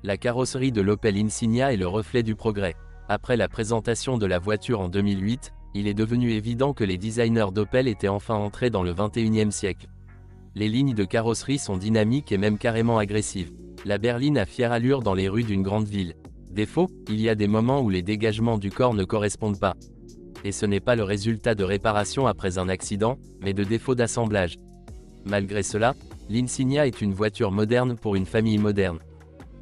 La carrosserie de l'Opel Insignia est le reflet du progrès. Après la présentation de la voiture en 2008, il est devenu évident que les designers d'Opel étaient enfin entrés dans le XXIe siècle. Les lignes de carrosserie sont dynamiques et même carrément agressives. La berline a fière allure dans les rues d'une grande ville. Défaut, il y a des moments où les dégagements du corps ne correspondent pas. Et ce n'est pas le résultat de réparation après un accident, mais de défaut d'assemblage. Malgré cela, l'Insignia est une voiture moderne pour une famille moderne.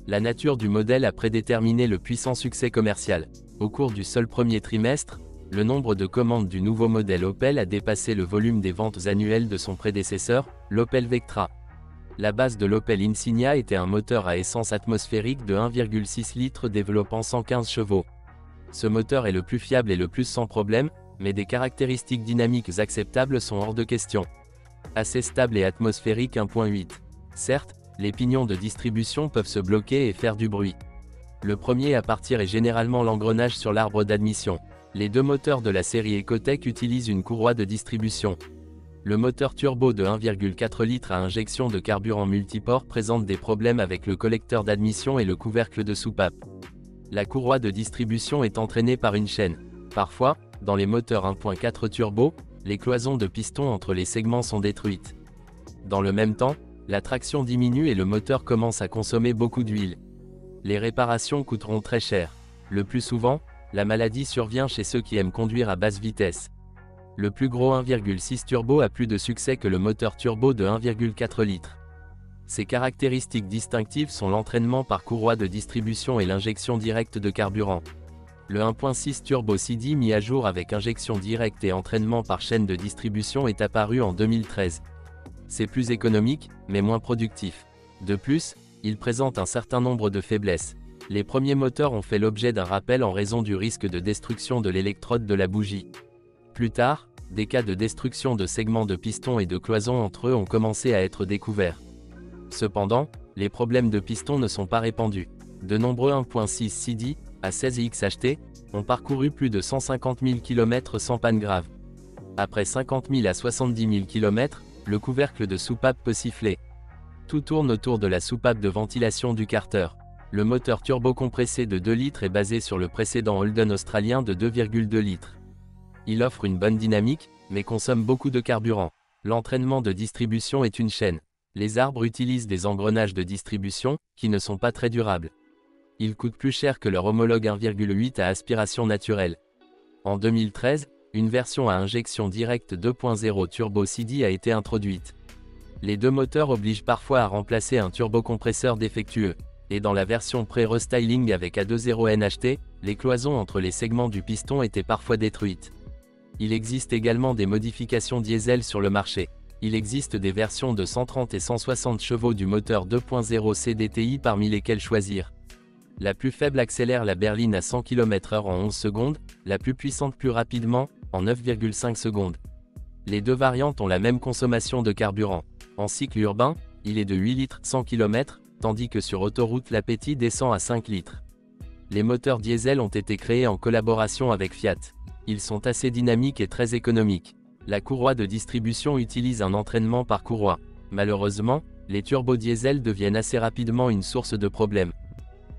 La nature du modèle a prédéterminé le puissant succès commercial. Au cours du seul premier trimestre, le nombre de commandes du nouveau modèle Opel a dépassé le volume des ventes annuelles de son prédécesseur, l'Opel Vectra. La base de l'Opel Insignia était un moteur à essence atmosphérique de 1,6 litres développant 115 chevaux. Ce moteur est le plus fiable et le plus sans problème, mais des caractéristiques dynamiques acceptables sont hors de question. Assez stable et atmosphérique 1.8. Certes, les pignons de distribution peuvent se bloquer et faire du bruit. Le premier à partir est généralement l'engrenage sur l'arbre d'admission. Les deux moteurs de la série Ecotec utilisent une courroie de distribution. Le moteur turbo de 1,4 litres à injection de carburant multiport présente des problèmes avec le collecteur d'admission et le couvercle de soupape. La courroie de distribution est entraînée par une chaîne. Parfois, dans les moteurs 1.4 turbo, les cloisons de piston entre les segments sont détruites. Dans le même temps, la traction diminue et le moteur commence à consommer beaucoup d'huile. Les réparations coûteront très cher. Le plus souvent, la maladie survient chez ceux qui aiment conduire à basse vitesse. Le plus gros 1,6 turbo a plus de succès que le moteur turbo de 1,4 litres. Ses caractéristiques distinctives sont l'entraînement par courroie de distribution et l'injection directe de carburant. Le 1.6 turbo CD mis à jour avec injection directe et entraînement par chaîne de distribution est apparu en 2013. C'est plus économique, mais moins productif. De plus, il présente un certain nombre de faiblesses. Les premiers moteurs ont fait l'objet d'un rappel en raison du risque de destruction de l'électrode de la bougie. Plus tard, des cas de destruction de segments de piston et de cloisons entre eux ont commencé à être découverts. Cependant, les problèmes de piston ne sont pas répandus. De nombreux 1.6 CD, à 16 XHT, ont parcouru plus de 150 000 km sans panne grave. Après 50 000 à 70 000 km, le couvercle de soupape peut siffler. Tout tourne autour de la soupape de ventilation du carter. Le moteur turbo-compressé de 2 litres est basé sur le précédent Holden australien de 2,2 litres. Il offre une bonne dynamique, mais consomme beaucoup de carburant. L'entraînement de distribution est une chaîne. Les arbres utilisent des engrenages de distribution, qui ne sont pas très durables. Ils coûtent plus cher que leur homologue 1,8 à aspiration naturelle. En 2013, une version à injection directe 2.0 turbo CD a été introduite. Les deux moteurs obligent parfois à remplacer un turbocompresseur défectueux. Et dans la version pré-restyling avec A20 NHT, les cloisons entre les segments du piston étaient parfois détruites. Il existe également des modifications diesel sur le marché. Il existe des versions de 130 et 160 chevaux du moteur 2.0 CDTI parmi lesquelles choisir. La plus faible accélère la berline à 100 km/h en 11 secondes, la plus puissante plus rapidement, en 9,5 secondes. Les deux variantes ont la même consommation de carburant. En cycle urbain, il est de 8 litres 100 km, tandis que sur autoroute l'appétit descend à 5 litres. Les moteurs diesel ont été créés en collaboration avec Fiat. Ils sont assez dynamiques et très économiques. La courroie de distribution utilise un entraînement par courroie. Malheureusement, les turbodiesels deviennent assez rapidement une source de problèmes.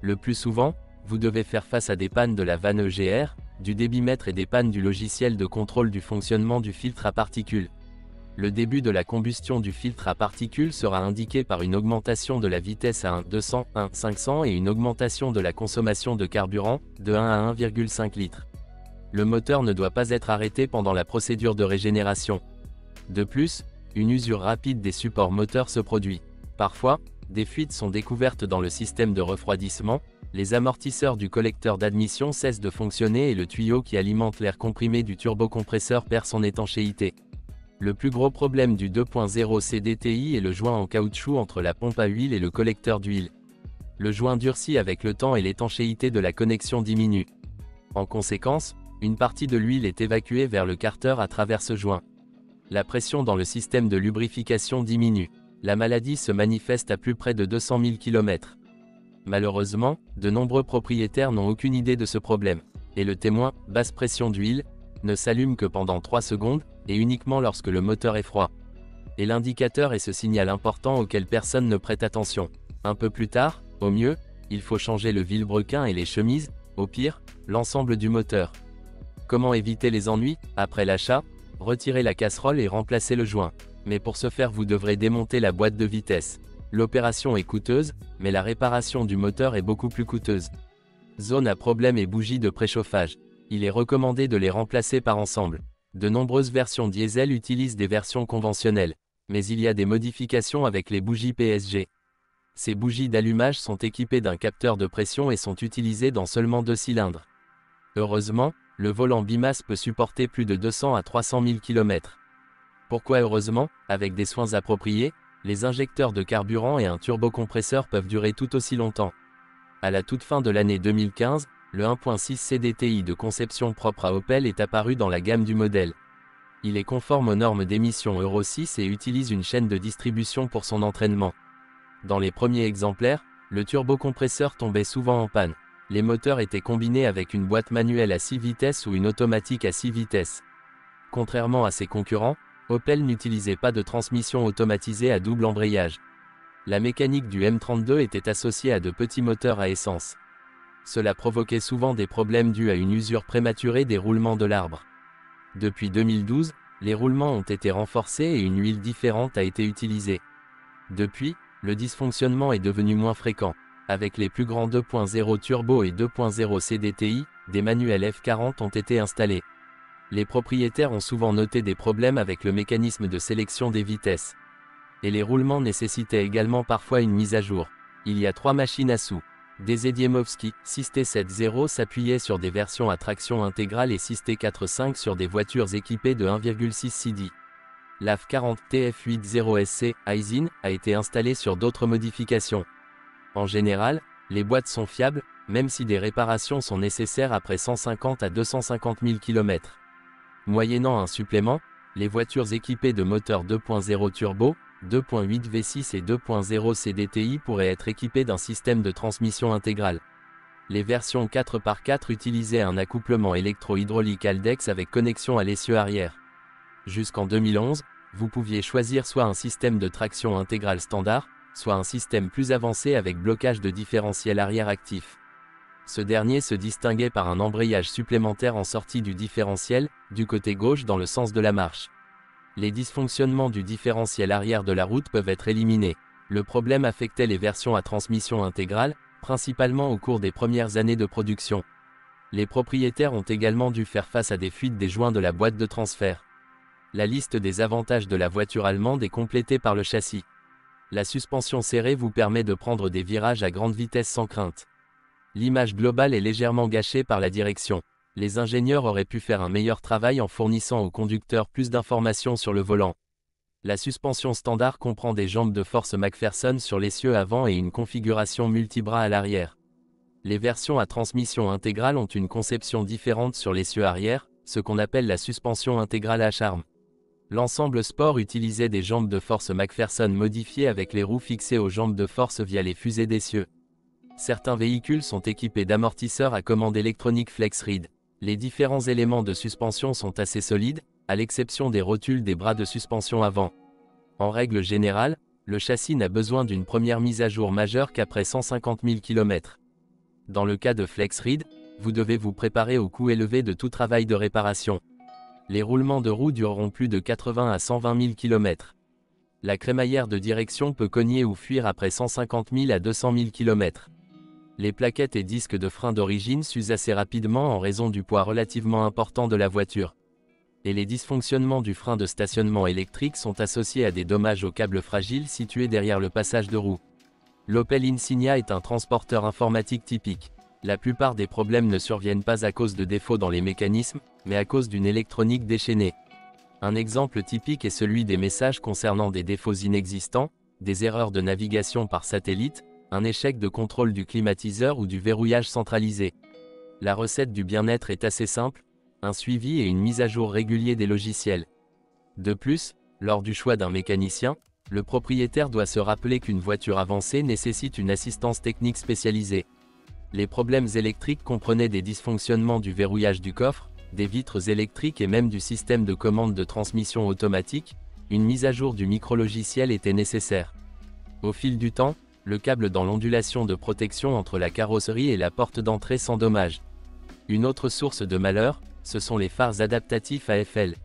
Le plus souvent, vous devez faire face à des pannes de la vanne EGR, du débitmètre et des pannes du logiciel de contrôle du fonctionnement du filtre à particules. Le début de la combustion du filtre à particules sera indiqué par une augmentation de la vitesse à 1,200, 1,500 et une augmentation de la consommation de carburant, de 1 à 1,5 litres. Le moteur ne doit pas être arrêté pendant la procédure de régénération. De plus, une usure rapide des supports moteurs se produit. Parfois, des fuites sont découvertes dans le système de refroidissement, les amortisseurs du collecteur d'admission cessent de fonctionner et le tuyau qui alimente l'air comprimé du turbocompresseur perd son étanchéité. Le plus gros problème du 2.0 CDTI est le joint en caoutchouc entre la pompe à huile et le collecteur d'huile. Le joint durcit avec le temps et l'étanchéité de la connexion diminue. En conséquence, une partie de l'huile est évacuée vers le carter à travers ce joint. La pression dans le système de lubrification diminue. La maladie se manifeste à plus près de 200 000 km. Malheureusement, de nombreux propriétaires n'ont aucune idée de ce problème. Et le témoin, basse pression d'huile, ne s'allume que pendant 3 secondes, et uniquement lorsque le moteur est froid. Et l'indicateur est ce signal important auquel personne ne prête attention. Un peu plus tard, au mieux, il faut changer le vilebrequin et les chemises, au pire, l'ensemble du moteur. Comment éviter les ennuis? Après l'achat, retirez la casserole et remplacez le joint. Mais pour ce faire vous devrez démonter la boîte de vitesse. L'opération est coûteuse, mais la réparation du moteur est beaucoup plus coûteuse. Zone à problème et bougies de préchauffage. Il est recommandé de les remplacer par ensemble. De nombreuses versions diesel utilisent des versions conventionnelles, mais il y a des modifications avec les bougies PSG. Ces bougies d'allumage sont équipées d'un capteur de pression et sont utilisées dans seulement 2 cylindres. Heureusement, le volant bimasse peut supporter plus de 200 à 300 000 km. Pourquoi heureusement? Avec des soins appropriés, les injecteurs de carburant et un turbocompresseur peuvent durer tout aussi longtemps. À la toute fin de l'année 2015, le 1.6 CDTI de conception propre à Opel est apparu dans la gamme du modèle. Il est conforme aux normes d'émission Euro 6 et utilise une chaîne de distribution pour son entraînement. Dans les premiers exemplaires, le turbocompresseur tombait souvent en panne. Les moteurs étaient combinés avec une boîte manuelle à 6 vitesses ou une automatique à 6 vitesses. Contrairement à ses concurrents, Opel n'utilisait pas de transmission automatisée à double embrayage. La mécanique du M32 était associée à de petits moteurs à essence. Cela provoquait souvent des problèmes dus à une usure prématurée des roulements de l'arbre. Depuis 2012, les roulements ont été renforcés et une huile différente a été utilisée. Depuis, le dysfonctionnement est devenu moins fréquent. Avec les plus grands 2.0 turbo et 2.0 CDTI, des manuels F40 ont été installés. Les propriétaires ont souvent noté des problèmes avec le mécanisme de sélection des vitesses. Et les roulements nécessitaient également parfois une mise à jour. Il y a 3 machines à sous. Des Zediemowski, Systé 7.0 s'appuyait sur des versions à traction intégrale et Systé 4.5 sur des voitures équipées de 1.6 CD. l'AF40 TF80 SC, Aisin, a été installé sur d'autres modifications. En général, les boîtes sont fiables, même si des réparations sont nécessaires après 150 à 250 000 km. Moyennant un supplément, les voitures équipées de moteurs 2.0 turbo, 2.8 V6 et 2.0 CDTI pourraient être équipées d'un système de transmission intégrale. Les versions 4x4 utilisaient un accouplement électro-hydraulique Haldex avec connexion à l'essieu arrière. Jusqu'en 2011, vous pouviez choisir soit un système de traction intégrale standard, soit un système plus avancé avec blocage de différentiel arrière actif. Ce dernier se distinguait par un embrayage supplémentaire en sortie du différentiel, du côté gauche dans le sens de la marche. Les dysfonctionnements du différentiel arrière de la route peuvent être éliminés. Le problème affectait les versions à transmission intégrale, principalement au cours des premières années de production. Les propriétaires ont également dû faire face à des fuites des joints de la boîte de transfert. La liste des avantages de la voiture allemande est complétée par le châssis. La suspension serrée vous permet de prendre des virages à grande vitesse sans crainte. L'image globale est légèrement gâchée par la direction. Les ingénieurs auraient pu faire un meilleur travail en fournissant aux conducteurs plus d'informations sur le volant. La suspension standard comprend des jambes de force McPherson sur l'essieu avant et une configuration multibras à l'arrière. Les versions à transmission intégrale ont une conception différente sur l'essieu arrière, ce qu'on appelle la suspension intégrale à charme. L'ensemble sport utilisait des jambes de force McPherson modifiées avec les roues fixées aux jambes de force via les fusées d'essieu. Certains véhicules sont équipés d'amortisseurs à commande électronique FlexRide. Les différents éléments de suspension sont assez solides, à l'exception des rotules des bras de suspension avant. En règle générale, le châssis n'a besoin d'une première mise à jour majeure qu'après 150 000 km. Dans le cas de FlexRide, vous devez vous préparer au coût élevé de tout travail de réparation. Les roulements de roues dureront plus de 80 à 120 000 km. La crémaillère de direction peut cogner ou fuir après 150 000 à 200 000 km. Les plaquettes et disques de frein d'origine s'usent assez rapidement en raison du poids relativement important de la voiture. Et les dysfonctionnements du frein de stationnement électrique sont associés à des dommages aux câbles fragiles situés derrière le passage de roue. L'Opel Insignia est un transporteur informatique typique. La plupart des problèmes ne surviennent pas à cause de défauts dans les mécanismes, mais à cause d'une électronique déchaînée. Un exemple typique est celui des messages concernant des défauts inexistants, des erreurs de navigation par satellite, un échec de contrôle du climatiseur ou du verrouillage centralisé. La recette du bien-être est assez simple, un suivi et une mise à jour régulier des logiciels. De plus, lors du choix d'un mécanicien, le propriétaire doit se rappeler qu'une voiture avancée nécessite une assistance technique spécialisée. Les problèmes électriques comprenaient des dysfonctionnements du verrouillage du coffre, des vitres électriques et même du système de commande de transmission automatique. Une mise à jour du micrologiciel était nécessaire. Au fil du temps, le câble dans l'ondulation de protection entre la carrosserie et la porte d'entrée sans dommage. Une autre source de malheur, ce sont les phares adaptatifs AFL.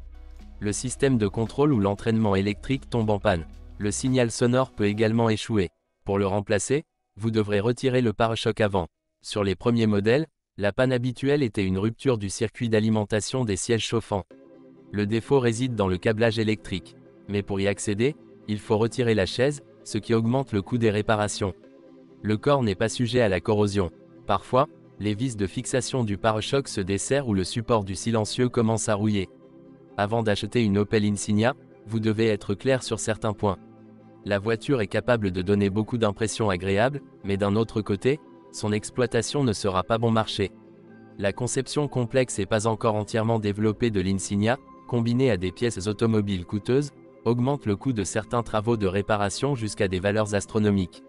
Le système de contrôle ou l'entraînement électrique tombe en panne. Le signal sonore peut également échouer. Pour le remplacer, vous devrez retirer le pare-choc avant. Sur les premiers modèles, la panne habituelle était une rupture du circuit d'alimentation des sièges chauffants. Le défaut réside dans le câblage électrique. Mais pour y accéder, il faut retirer la chaise, ce qui augmente le coût des réparations. Le corps n'est pas sujet à la corrosion. Parfois, les vis de fixation du pare-choc se desserrent ou le support du silencieux commence à rouiller. Avant d'acheter une Opel Insignia, vous devez être clair sur certains points. La voiture est capable de donner beaucoup d'impressions agréables, mais d'un autre côté, son exploitation ne sera pas bon marché. La conception complexe et pas encore entièrement développée de l'Insignia, combinée à des pièces automobiles coûteuses, augmente le coût de certains travaux de réparation jusqu'à des valeurs astronomiques.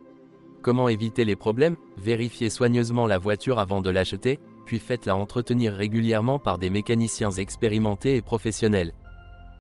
Comment éviter les problèmes? Vérifiez soigneusement la voiture avant de l'acheter, puis faites-la entretenir régulièrement par des mécaniciens expérimentés et professionnels.